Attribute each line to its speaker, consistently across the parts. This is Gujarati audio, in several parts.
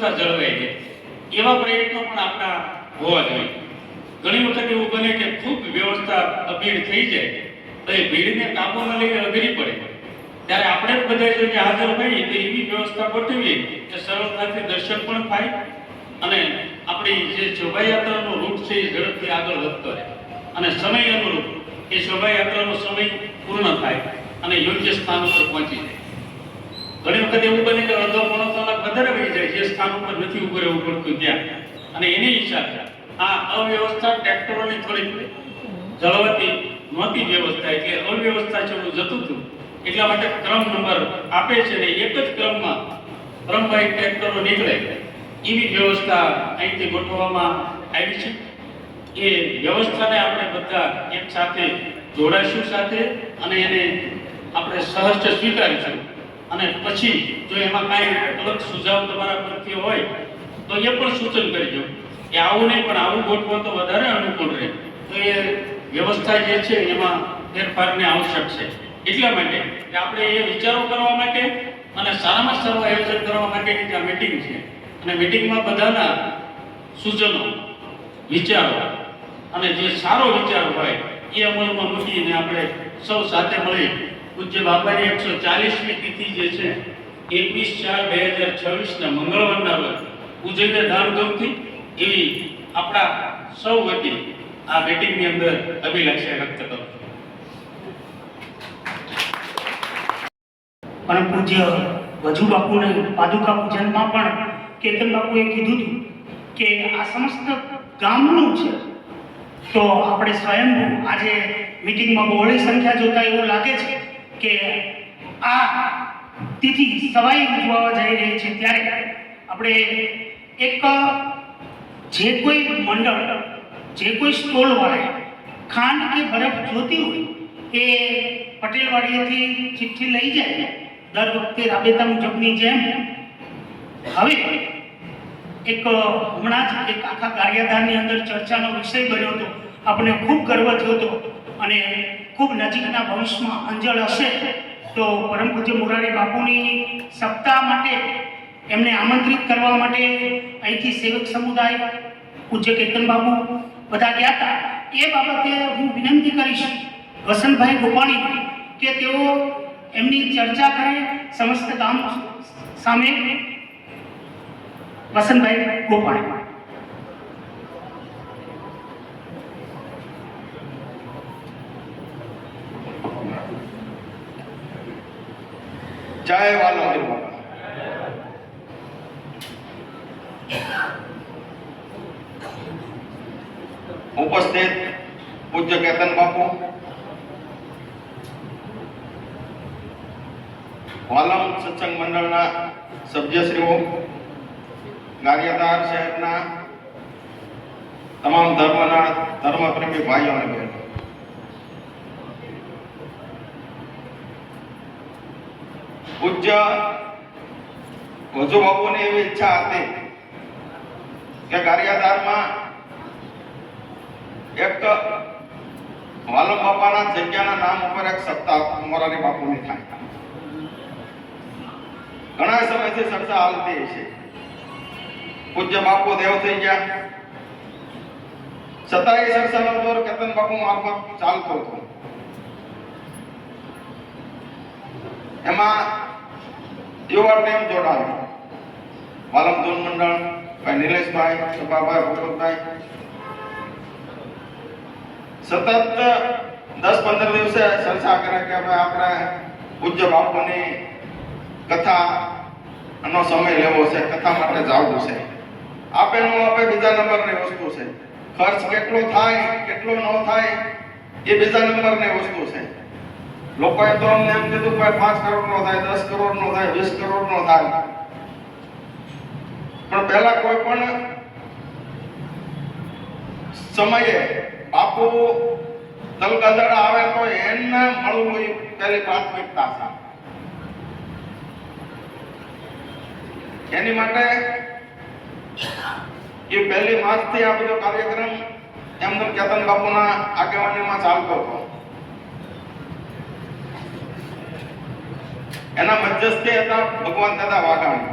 Speaker 1: વ્યવસ્થા જળવાઈ રહે એવા પ્રયત્નો પણ આપણા હોવા જોઈએ. ઘણી વખત એવું બને કે ખૂબ વ્યવસ્થા અભીડ થઈ જાય તો એ ભીડને કાબૂમાં લઈને અઘરી પડે, ત્યારે આપણે જ બધા જો હાજર હોઈએ તો એવી વ્યવસ્થા ગોઠવીએ કે સરળતાથી દર્શન પણ થાય અને આપણી જે શોભાયાત્રાનો રૂટ છે એ ઝડપથી આગળ વધતો રહે અને સમય અનુરૂપ એ શોભાયાત્રાનો સમય પૂર્ણ થાય અને યોગ્ય સ્થાન ઉપર પહોંચી જાય. ઘણી વખત એવું બને કે અડધો પોણો કલાક વધારે વહી જાય જે સ્થાન ઉપર નથી ઉભું રહેવું પડતું ત્યાં, અને એની હિસાબે આ અવ્યવસ્થા ટ્રેક્ટરોની થોડીક જળવાતી નહોતી વ્યવસ્થા, એટલે અવ્યવસ્થા જેવું જતું હતું. એટલા માટે ક્રમ નંબર આપે છે ને એક જ ક્રમમાં ક્રમવાઇઝ ટ્રેક્ટરો નીકળે એવી વ્યવસ્થા અહીંથી ગોઠવવામાં આવી છે. એ વ્યવસ્થાને આપણે બધા એક સાથે જોડાશું સાથે અને એને આપણે સહજ સ્વીકારીશું. અને પછી જો એમાં કાંઈ અલગ સુઝાવ તમારા પ્રત્યે હોય તો એ પણ સૂચન કરજો કે આવું નહીં પણ આવું ગોઠવો તો વધારે અનુકૂળ રહે. તો એ વ્યવસ્થા જે છે એમાં ફેરફારને આવશ્યક છે. એટલા માટે કે આપણે એ વિચારો કરવા માટે અને સારામાં સારું આયોજન કરવા માટેની આ મીટિંગ છે અને મીટિંગમાં બધાના સૂચનો વિચારો અને જે સારો વિચાર હોય એ અમલમાં મૂકીને આપણે સૌ સાથે મળી પૂજ્ય બાપાની 140મી તિથિ જે છે 21/4/2026 ના મંગળવારના રોજ ઉજવીને ધામધૂમથી એવી આપણા સૌ વતી આ મીટિંગની અંદર અભિલાષા વ્યક્ત કરો.
Speaker 2: પરમ પૂજ્ય વજુ બાપુને પાદુકા પૂજનમાં પણ કેતન બાપુએ કીધું હતું કે આ સમસ્ત ગામનું છે, તો આપણે સ્વયંભૂ આજે મીટિંગમાં બહોળી સંખ્યા જોતા એવું લાગે છે કે આ તિથિ સવાઈ ઉજવવા જઈ રહી છે. ત્યારે આપણે એક જે કોઈ મંડળ જે કોઈ સ્ટોલ વાળા ખાંડ કે બરફ જોતી હોય એ પટેલવાડીએથી ચિઠ્ઠી લઈ જાય દર વખતે રાબેતા મુજબની જેમ. હવે એક હમણાં જ એક આખા કાર્યધારની અંદર ચર્ચાનો વિષય બન્યો હતો, આપણે ખૂબ ગર્વ થયો હતો અને ખૂબ નજીકના ભવિષ્યમાં અંજળ હશે તો પરમ પૂજ્ય મોરારી બાપુની સપ્તાહ માટે એમને આમંત્રિત કરવા માટે અહીંથી સેવક સમુદાય પૂજ્ય કેતન બાપુ બધા ગયા હતા. એ બાબતે હું વિનંતી કરીશ વસંતભાઈ ગોપાણી કે તેઓ એમની ચર્ચા કરે સમસ્ત ગામ સામે. વસંતભાઈ ગોપાણી.
Speaker 3: જય વાલમીર બાપા. ઉપસ્થિત પૂજ્ય કેતન બાપુ, વાલમ સત્સંગ મંડળના સભ્યશ્રીઓ, ગારિયાધાર શહેરના તમામ ધર્મપ્રેમી ભાઈઓ અને બહેનો, પૂજ્ય વજુ બાપુની એવી ઈચ્છા હતી કે ગારિયાધારમાં એક વાલમ બાપાના જગ્યાના નામ ઉપર એક સપ્તાહ મોરારી બાપુની થાય. ઘણા સમયથી ચર્ચા હાલતી છે. પૂજ્ય બાપુ દેવ થઈ ગયા છતાં એ ચર્ચાનો દોર કેતન બાપુ મારફત ચાલતો હતો. એમાં યુવા ટીમ જોડાવી, વાલમ ધૂન મંડળ, ભાઈ નિલેશભાઈ, સભાભાઈ, ભૂપતભાઈ સતત 10-15 દિવસે ચર્ચા કરે કે હવે આપણે પૂજ્ય બાપુની કથાનો સમય લેવો છે, કથા માટે જવું છે. આપે ન આપે બીજા નંબરની વસ્તુ છે. ખર્ચ કેટલો થાય કેટલો ન થાય એ બીજા નંબરની વસ્તુ છે. લોકોએ તો અમને એમ કીધું કે 5 કરોડ નો થાય, 10 કરોડ નો થાય, 20 કરોડ નો થાય, પણ પહેલા કોઈ પણ સમયે બાપુ તલગદડા આવે તો એને મળવું એ પહેલી પ્રાથમિકતા છે. એની માટે એ પહેલી માર્ચથી આ બધો કાર્યક્રમ એમનો કેતન બાપુના આગેવાનીમાં ચાલતો હતો. એના મધ્યસ્થી હતા ભગવાન દાદા વાઘાણી.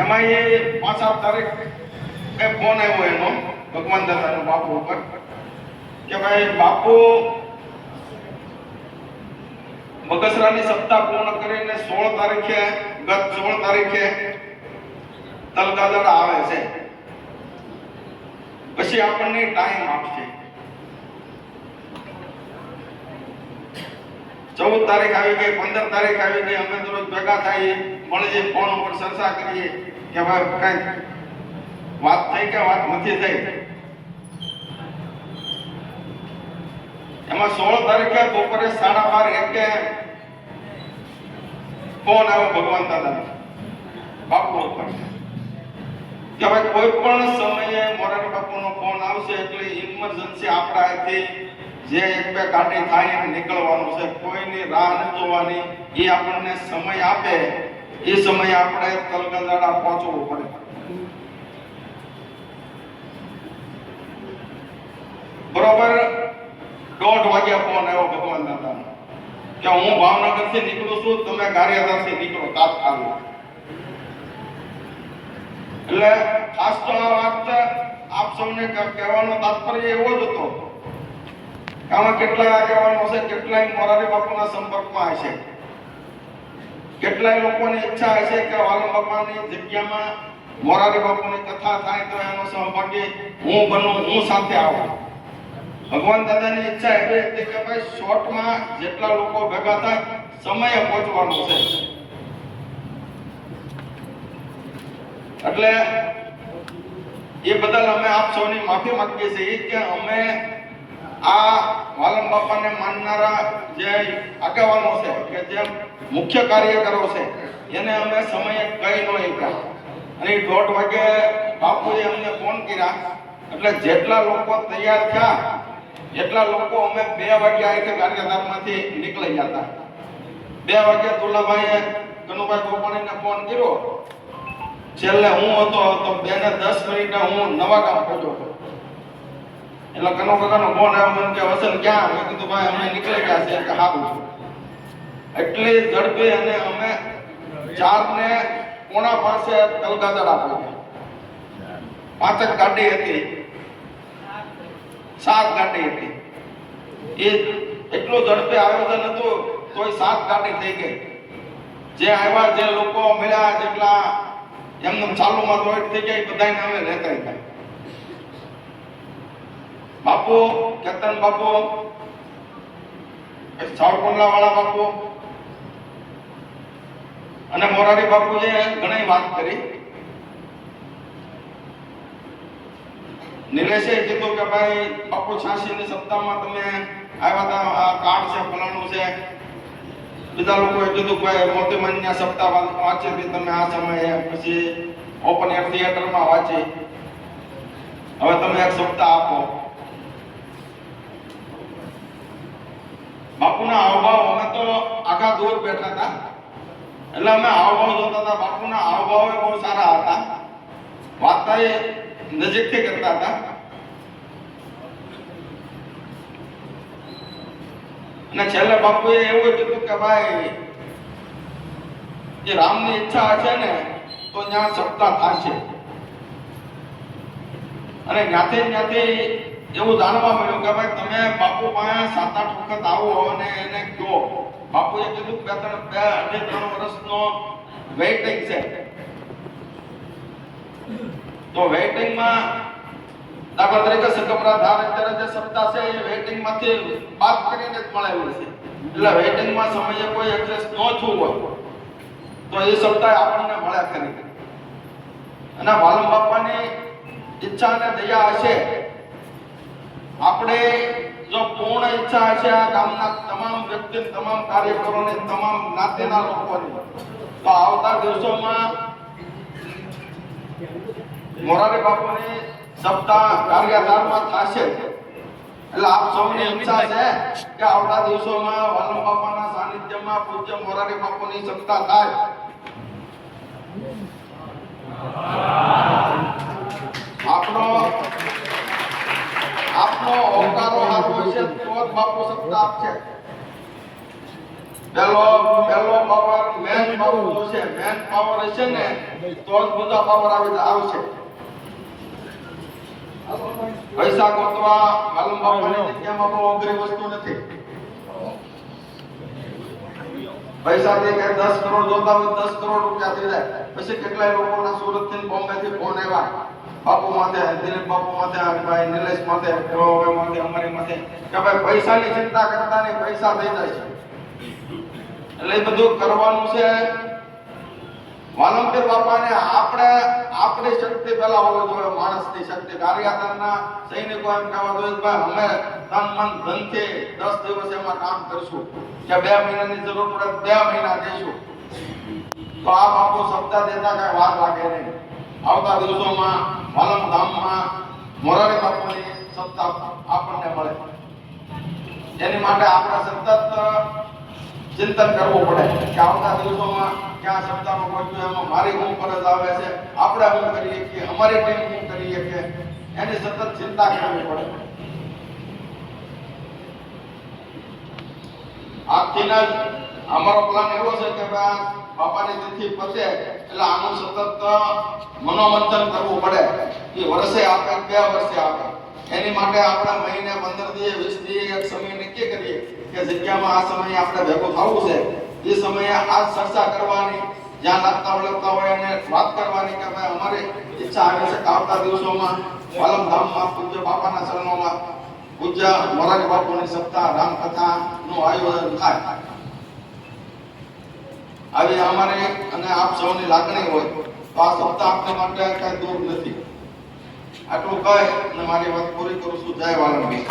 Speaker 3: એમાં એ 5 તારીખ એ ફોન આવ્યો એનો ભગવાન દાદાનો બાપુ ઉપર કે ભાઈ બાપુ બગસરાની સપ્તાહ પૂર્ણ કરીને 16 તારીખે ગત 16 તારીખે તલગાદડા આવે છે, પછી આપણને ટાઈમ આપશે. 14 તારીખ આવી ગઈ, 15 તારીખ આવી ગઈ, અમે દરરોજ ભેગા થઈએ, મળીએ, ફોન ઉપર ચર્ચા કરીએ કે ભાઈ કઈ વાત થઈ કે વાત નથી થઈ. એમાં 16 તારીખે બપોરે 12:30 ફોન આવ્યો ભગવાન દાદા બાપુ ઉપર કે ભાઈ કોઈ પણ સમયે મોરારી બાપુનો ફોન આવશે એટલે ઇમરજન્સી આપણા અહીંથી જે એક બે ગાડી થાય એને નીકળવાનું છે, કોઈની રાહ ન જોવાની. એ આપણને સમય આપે એ સમયે આપણે તલગાદડા પહોંચવું પડે. બરોબર 1:30 વાગ્યા ફોન આવ્યો ભગવાન દાદાનો કે હું ભાવનગરથી નીકળું છું, તમે ગારિયાધારથી નીકળો તાત્કાલિક. એટલે ખાસ તો આ વાત આપ સૌને કહેવાનો તાત્પર્ય એવો જ હતો કે આમાં કેટલાય આગેવાનો છે, કેટલાય મોરારી બાપુના સંપર્કમાં હશે, કેટલાય લોકોની ઈચ્છા હશે કે વાલમ બાપાની જગ્યામાં મોરારી બાપુની કથા થાય તો એનો સહભાગી હું બનું, હું સાથે આવું. ભગવાન દાદાની ઈચ્છા એવી હતી કે ભાઈ શોર્ટમાં જેટલા લોકો ભેગા થાય સમયે પહોંચવાનું છે. એટલે એ બદલ અમે આપ સૌની માફી માંગીએ છીએ કે અમે આ વાલમ બાપાને માનનારા જે આગેવાનો છે કે જે મુખ્ય કાર્યકરો છે એને અમે સમયે કહી ન શક્યા. અને 1:30 વાગે બાપુએ અમને ફોન કર્યા એટલે જેટલા લોકો તૈયાર થયા એટલા લોકો અમે 2 વાગ્યા અહીંથી ગારિયાધારમાંથી નીકળી ગયા હતા. 2 વાગે દુલાભાઈએ કનુભાઈ ગોપાણીને ફોન કર્યો, છેલ્લે હું હતો તો 2 ને 10 મિનિટે હું નવા ગામ પહોંચ્યો હતો. એટલે કનો કાકાનો ફોન આવ્યો, મને કે વસન ક્યાં? મેં કીધું ભાઈ અમે નીકળી ગયા છે કે હારું છું. એટલી ઝડપી અને અમે 4:45 પાસે તલગાદડા પહોંચ્યા. 5 જ ગાડી હતી, 7 ગાડી હતી. એ એટલું ઝડપી આયોજન હતું તોય 7 ગાડી થઈ ગઈ. જે આવ્યા જે લોકો મળ્યા જેટલા એમને ચાલુમાં દોડ થઈ ગઈ બધાને અમે લેતા ગયા. બાપુ કેતન બાપુ, સાવરકુંડલા વાળા બાપુ અને મોરારી બાપુએ ઘણી વાત કરી. નિલેશે કીધું કે ભાઈ બાપુ 86ની સપ્તાહમાં તમે આવ્યા હતા, આ કાર્ડ છે, ફલાણું છે. બીજા લોકોએ કીધું ભાઈ મોતી મહિના સપ્તાહ વાંચી હતી તમે આ સમયે, પછી ઓપન એર થિયેટરમાં વાંચી, હવે તમે એક સપ્તાહ આપો. બાપુના હાવભાવ, અમે તો આખા દૂર બેઠા હતા એટલે અમે હાવભાવ જોતા હતા. બાપુના હાવભાવ બહુ સારા હતા, વાર્તા નજીકથી કરતા હતા. અને છેલ્લે બાપુએ એવું કીધું કે ભાઈ જે રામની ઈચ્છા હશે ને તો ત્યાં સપ્તાહ થશે. અને ત્યાંથી એવું જાણવા મળ્યું કે ભાઈ તમે બાપુ પાસે 7-8 વખત આવો અને એને કહો. બાપુએ કીધું 2-3 વર્ષનો વેઇટિંગ છે. તો વેઇટિંગમાં દાખલા તરીકે સગમરા ધાર અત્યારે જે સપ્તાહ છે એ વેઇટિંગમાંથી બાદ કરીને જ મળેલું છે. એટલે વેઇટિંગમાં સમયે કોઈ એડજસ્ટ ન થયું હોય તો એ સપ્તાહ આપણને મળે ખરી. અને વાલમ બાપાની ઈચ્છા અને દયા હશે, આપણે જો પૂર્ણ ઈચ્છા હશે આ ગામના તમામ વ્યક્તિ, તમામ કાર્યકરોની, તમામ જ્ઞાતિના લોકોની, તો આવતા દિવસોમાં મોરારી બાપુની સપ્તાહ ગારિયાધારમાં થશે. એટલે આપ સૌની ઈચ્છા છે કે આવતા દિવસોમાં વાલમ બાપાના સાનિધ્યમાં પૂજ્ય મોરારી બાપુની સપ્તાહ થાય. આપનો હોકારો હારો છે તો જ બાપુ સપ્તાહ આપશે. પહેલો પાવર મેન પાવર જોશે, મેન પાવર હશે ને તો જ બધા પાવર આવશે. પૈસા ગોતવા માલમ બાપાની જગ્યામાં બહુ અઘરી વસ્તુ નથી. પૈસાથી કે 10 કરોડ જોતા હોય 10 કરોડ રૂપિયા થઈ જાય. પછી કેટલાય લોકોના સુરત થી બોમ્બે થી ફોન આવ્યા બાપુ માથે, દિલીપ બાપુ માથે, ભાઈ નિલેશ માથે, ભાઈ માથે, અમારી માથે કે ભાઈ પૈસાની ચિંતા કરતા નહીં, પૈસા થઈ જાય છે. એટલે એ બધું કરવાનું છે. વાલમપીર બાપાને આપણી શક્તિ પેલા હોવી જોઈએ, માણસની શક્તિ. કાર્યકરના સૈનિકો એમ કહેવા જોઈએ કે ભાઈ અમે તન મન ધનથી 10 દિવસ એમાં કામ કરશું કે 2 મહિનાની જરૂર પડે 2 મહિના દઈશું. તો આ બાપુ શબ્દ દેતા કઈ વાર લાગે નહીં. આવતા દિવસોમાં વાલમ ધામમાં મોરારી બાપુની સત્તા આપણને મળે. એની માટે આપણે સતત ચિંતન કરવું પડે કે આવતા દિવસોમાં ક્યાં સત્તામાં પહોંચ્યું, એમાં મારી શું ફરજ આવે છે, આપણે શું કરીએ કે અમારી ટીમ શું કરીએ કે એની સતત ચિંતા કરવી પડે. આજથી જ અમારો પ્લાન એવો છે કે ભાઈ બાપાની તિથિ પતે એટલે આનું સતત મનોમંથન કરવું પડે કે વર્ષે આપે 2 વર્ષે આપે. એની માટે આપણે મહિને 15 દિવસ 20 દિવસ એક સમય નક્કી કરીએ કે જગ્યામાં આ સમયે આપણે ભેગું થવું છે. એ સમયે આ ચર્ચા કરવાની, જ્યાં લાગતા વળગતા હોય એને વાત કરવાની કે ભાઈ અમારી ઈચ્છા આવે છે કે આવતા દિવસોમાં વાલમ ધામમાં પૂજ્ય બાપાના ચરણોમાં પૂજ્ય મોરારી બાપુની સપ્તાહ રામકથાનું આયોજન થાય. આવી અમારે અને આપ સૌની લાગણી હોય તો આ સપ્તાહ આપને માટે કઈ દૂર નથી. આટલું કહી અને મારી વાત પૂરી કરું છું. જય વાલમપીર.